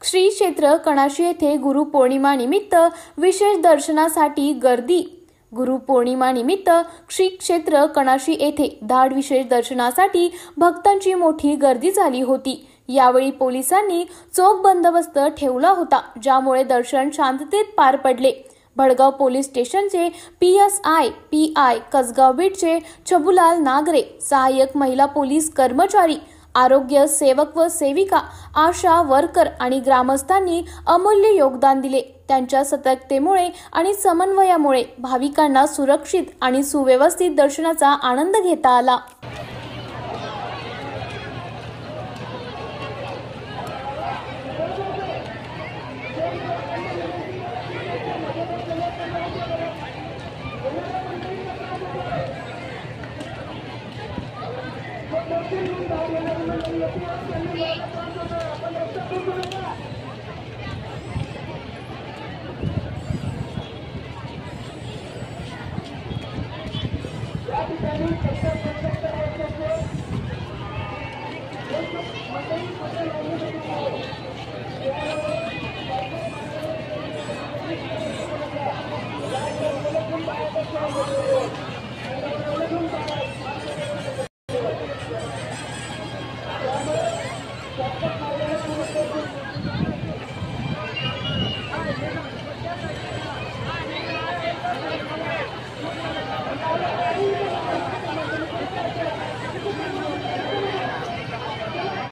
श्री क्षेत्र कणाशी येथे गुरुपौर्णिमा निमित्त विशेष दर्शनासाठी गर्दी। गुरुपौर्णिमा निमित्त श्री क्षेत्र कणाशी येथे धाड विशेष दर्शनासाठी भक्तांची मोठी गर्दी झाली होती। यावेळी पोलिसांनी चोख बंदोबस्त ठेवला होता, ज्यामुळे दर्शन शांततेत पार पडले। भडगाव पोलीस स्टेशनचे PSI PI कसगाव बीटचे चबुलाल नागरे, सहाय्यक महिला पोलीस कर्मचारी, आरोग्य सेवक व सेविका, आशा वर्कर आणि ग्रामस्थांनी अमूल्य योगदान दिले। त्यांच्या सतर्कतेमुळे आणि समन्वयामुळे भाविकांना सुरक्षित आणि सुव्यवस्थित दर्शनाचा आनंद घेता आला।